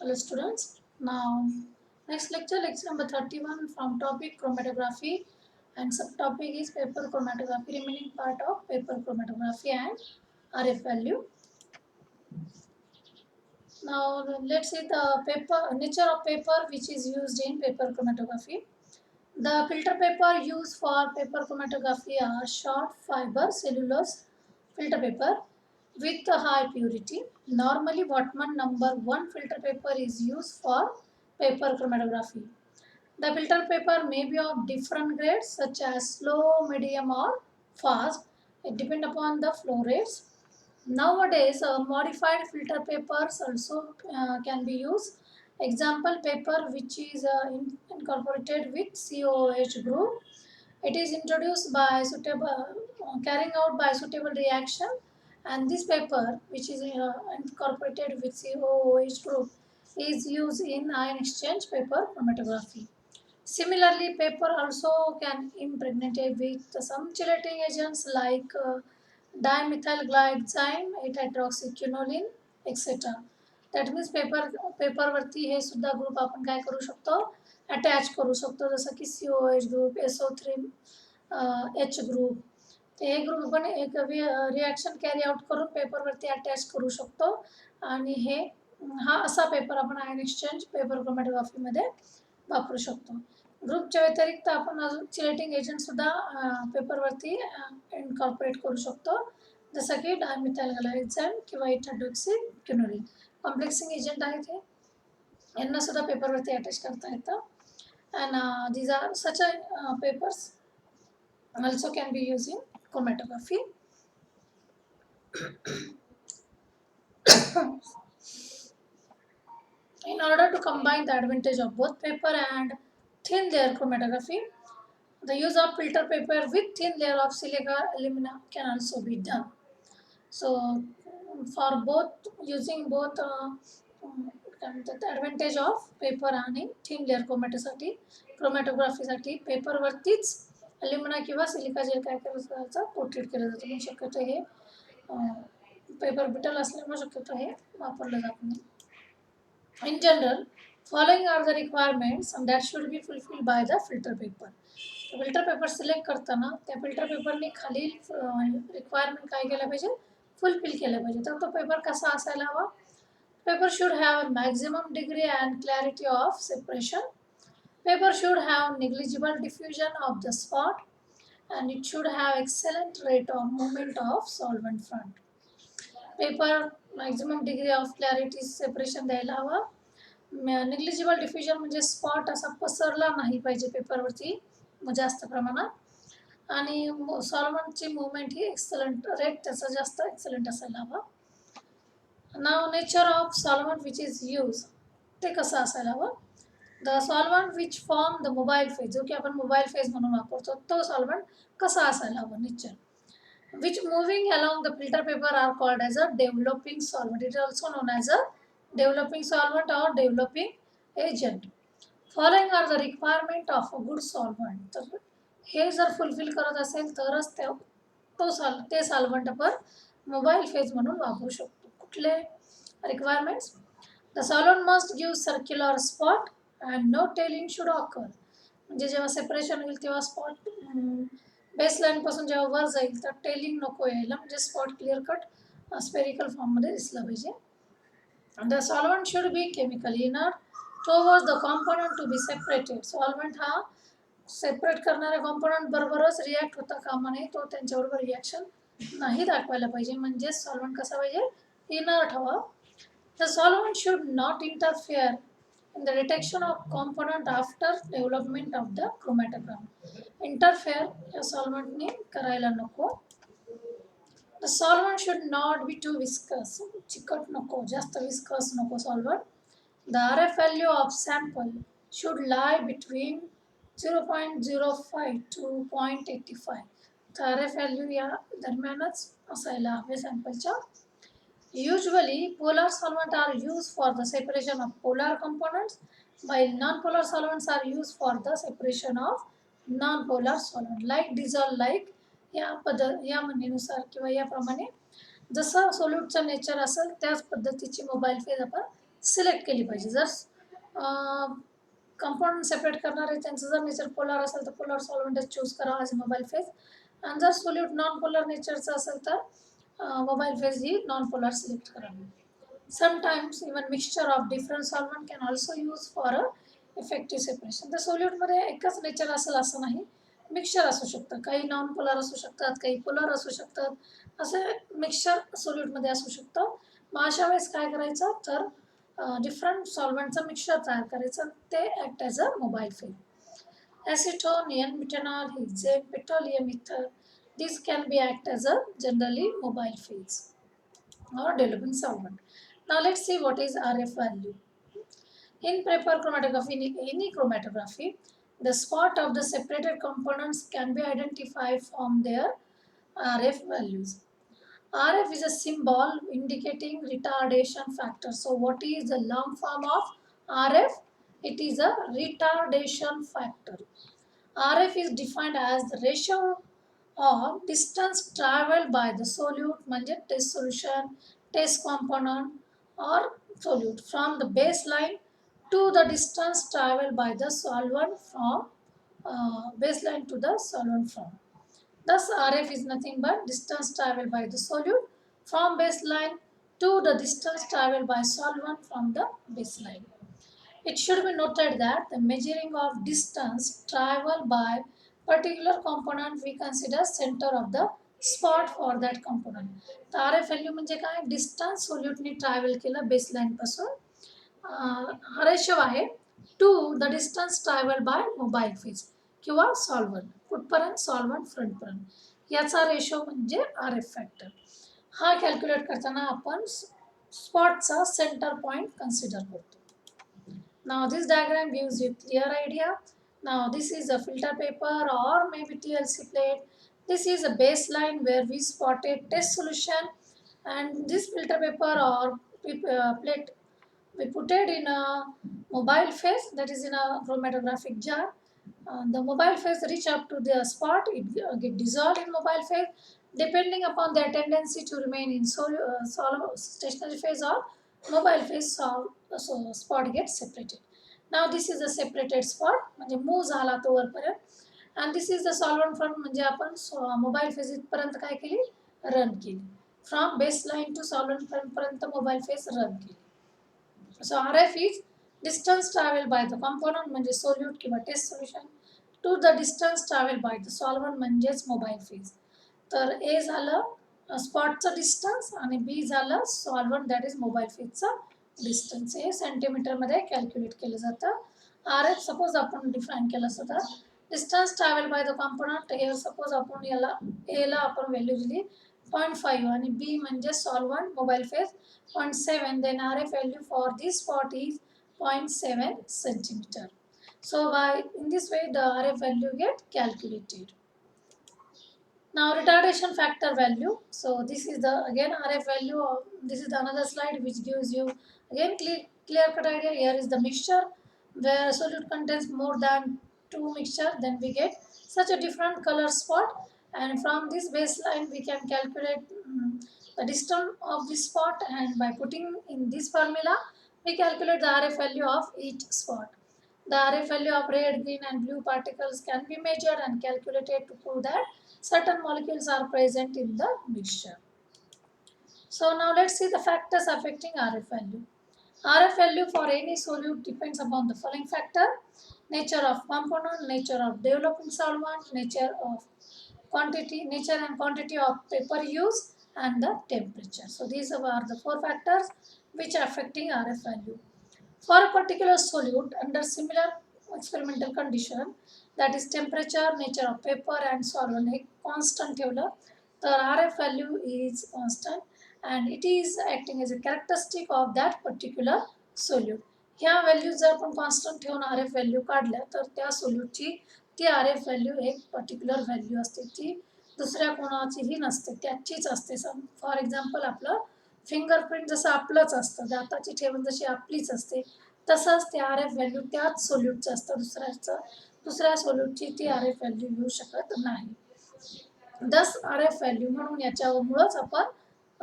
Hello students. Now next lecture number 31 from topic chromatography and subtopic is paper chromatography, remaining part of paper chromatography and RF value. Now let's see the nature of paper which is used in paper chromatography. The filter paper used for paper chromatography are short fiber cellulose filter paper with a high purity. Normally, Wattmann number 1 filter paper is used for paper chromatography. The filter paper may be of different grades such as slow, medium or fast. It depends upon the flow rates. Nowadays, modified filter papers also can be used. Example paper which is incorporated with COOH group. It is introduced by carrying out by suitable reaction, and this paper which is incorporated with COOH group is used in ion exchange paper chromatography. Similarly, paper also can impregnate with some chelating agents like dimethylglycine, 8-hydroxyquinoline, etc. That means पेपरवरती हे सुद्धा group आपण काय करू शकतो attach करू शकतो जसं की COH group SO3 H group ते हे ग्रुप आपण एक रिॲक्शन कॅरी आउट करून पेपरवरती अटॅच करू शकतो आणि हा असा पेपर आपण आयन एक्सचेंज पेपर क्रोमॅटोग्राफीमध्ये वापरू शकतो. ग्रुपच्या व्यतिरिक्त आपण अजून चिलेटिंग एजंट सुद्धा पेपरवरती इनकॉर्पोरेट करू शकतो जसं की डायमिथाइलग्लायझाईन किंवा 8-हायड्रॉक्सीक्विनोलिन कॉम्प्लेक्सिंग एजंट आहेत हे यांना सुद्धा पेपरवरती अटॅच करता येतं. And these are such papers also can be used in chromatography. In order to combine the advantage of both paper and thin layer chromatography, the use of filter paper with thin layer of silica alumina can also be done. So, for both using both the advantage of paper आणि thin layer क्रोमॅटोग्राफीसाठी पेपरवरतीच अल्युमिना किंवा silica gel काय करायचं coated केलं जातं. म्हणून शक्यतो हे paper beetle असल्यामुळे शक्यतो हे वापरलं जात नाही. In general, following are the requirements and that should be fulfilled by the filter paper. Filter paper select करताना त्या फिल्टर पेपरने खालील रिक्वायरमेंट काय केलं पाहिजे फुलफिल केलं पाहिजे. तर तो पेपर कसा असायला हवा. Paper should have maximum degree and clarity of separation. Paper should have negligible diffusion of the spot and it should have excellent rate of movement of solvent front. Paper maximum degree of clarity separation द्यायला हवा. Negligible diffusion म्हणजे spot असा पसरला नाही पाहिजे पेपरवरती जास्त प्रमाणात आणि सॉल्वंटची मुवमेंट ही एक्सलंट रेट त्याचा जास्त एक्सलंट असायला हवा. नाव nature of solvent which is use ते कसं असायला हवं. The solvent which form the mobile phase जो की आपण मोबाईल फेज म्हणून वापरतो तो सॉल्वंट कसा असायला हवं nature. Which moving along the filter paper are called as a developing solvent. It is also known as a developing solvent or developing agent. Following are the requirement of a good solvent. तर हे जर fulfil करत असेल तरच ते solvent आपण mobile phase म्हणून वापरू शकतो. कुठले requirements. The solvent must give circular spot and no tailing should occur. म्हणजे जेव्हा सेपरेशन होईल तेव्हा स्पॉट बेसलाईन पासून जेव्हा वर जाईल तर टेलिंग नको यायला म्हणजे स्पॉट क्लिअर कट स्पेरिकल फॉर्ममध्ये दिसलं पाहिजे. The solvent should be chemically inert towards the component to be separated. Solvent हा सेपरेट करणाऱ्या कॉम्पोनंट बरोबरच रिॲक्ट होता कामा नये तो त्यांच्याबरोबर रिॲक्शन नाही दाखवायला पाहिजे. म्हणजे सॉल्वंट कसा पाहिजे इनर्ट हवा. The solvent should not interfere in the detection of component after development of the chromatogram. Interfere या solvent ने करायला नको. The solvent should not be too viscous. चिकट नको जास्त viscous नको solvent. The RF value of sample should lie between 0.05 to 0.85. तर RF value या दरम्यानच असायला हवे सॅम्पलच्या. Usually, polar solvents are used for the separation of polar components, while non-polar solvents are used for the separation of non-polar solvent. Like dissolve like या म्हणण्यानुसार किंवा याप्रमाणे जसं सोल्यूटचं nature असेल त्याच पद्धतीची मोबाईल फेज आपण सिलेक्ट केली पाहिजे. जर कंपाऊंड सेपरेट करणारे त्यांचं जर नेचर पोलर असेल तर पोलर सॉल्व्हेंटच चूज करावा ॲज मोबाईल फेज. आणि जर सोल्यूट नॉन पोलर नेचरचं असेल तर मोबाईल फेज ही नॉन पोलर सिलेक्ट करावी. Sometimes even mixture of different solvent can also use for a effective separation. तर सोल्यूटमध्ये एकच नेचर असेल असं नाही, मिक्सचर असू शकतं. काही नॉन पोलर असू शकतात, काही पोलर असू शकतात, असे मिक्सचर सोल्यूटमध्ये असू शकतं. मग अशा वेळेस काय करायचं तर डिफरंट सॉल्व्हंटचं मिक्सचर तयार करायचं, ते act as a mobile phase. Acetone, methanol, hexane, petroleum ether, these can be act as a generally mobile phase or developing solvent. Now let's see what is RF value. In paper chromatography, in any chromatography, the spot of the separated components can be identified from their RF values. RF is a symbol indicating retardation factor. So what is the long form of RF? It is a retardation factor. RF is defined as the ratio of distance traveled by the solute, म्हणजे test solution, test component or solute from the baseline to the distance traveled by the solvent from baseline to the solvent from. Thus, RF is nothing but distance traveled by the solute from baseline to the distance traveled by solvent from the baseline. It should be noted that the measuring of distance traveled by particular component we consider center of the spot for that component. तर R F value म्हणजे काय, distance सोल्यूटनी travel केलं baseline पासून, हा ratio आहे to the distance travel by mobile phase किंवा solvent, कुठपर्यंत सॉल्व्हंट फ्रंटपर्यंत, याचा रेशो म्हणजे आर एफ फॅक्टर. हा कॅल्क्युलेट करताना आपण स्पॉटचा सेंटर पॉईंट कन्सिडर करतो. Now this diagram gives you clear idea. Now this is a filter paper or maybe TLC plate. This is a baseline where we spotted test solution, and this filter paper or plate we put it in a mobile phase, that is in a chromatographic jar. The mobile phase reach up to the spot, it get dissolved in mobile phase depending upon their tendency to remain in stationary phase or mobile phase, so spot gets separated. Now this is a separated spot, म्हणजे move झाला तो वरपर्यंत, and this is the solvent front, म्हणजे आपण mobile phase पर्यंत काय केली, run केली. From baseline to solvent front पर्यंत मोबाईल फेज रन केली. So R F is distance travel by the component म्हणजे सोल्यूट किंवा test solution to the distance travel by the solvent म्हणजेच मोबाईल फेज. तर ए झालं स्पॉटचं distance आणि B झालं सॉल्व्हंट दॅट इज मोबाईल फेजचं डिस्टन्स. हे सेंटीमीटरमध्ये कॅल्क्युलेट केलं जातं. आर एफ सपोज आपण डिफाईन केलं असतं तर distance travel by the component, hey suppose आपण याला एला आपण व्हॅल्यू दिली 0.5 आणि बी म्हणजे solvent mobile phase 0.7, then RF value for this spot is 0.7 centimeter. So in this way the RF value get calculated. Now retardation factor value. So this is the again RF value. This is the another slide which gives you again clear cut idea. Here is the mixture where solute contains more than 2 mixture, then we get such a different color spot, and from this baseline we can calculate the distance of this spot, and by putting in this formula we calculate the RF value of each spot. The RF value of red, green and blue particles can be measured and calculated to prove that certain molecules are present in the mixture. So now let's see the factors affecting RF value. RF value for any solute depends upon the following factor: nature of component, nature of developing solvent, nature and quantity of paper used, and the temperature. So these are the 4 factors which are affecting RF value. For a particular solute under similar experimental condition, that is temperature, nature of paper and solvent हे constant ठेवलं तर RF value is constant and it is acting as a characteristic of that particular solute. ह्या value जर आपण constant ठेवून RF value काढल्या तर त्या सोल्यूटची ती RF व्हॅल्यू एक पर्टिक्युलर व्हॅल्यू असते, ती दुसऱ्या कोणाचीही नसते, त्याचीच असते. फॉर एक्झाम्पल आपलं फिंगरप्रिंट जसं आपलंच असतं, दाताची ठेवण जशी आपलीच असते, तसंच ते आर एफ व्हॅल्यू त्याच सोल्यूटचं असतं, दुसऱ्या सोल्यूटची ती आर एफ व्हॅल्यू घेऊ शकत नाही. दस आर एफ व्हॅल्यू म्हणून याच्यामुळंच आपण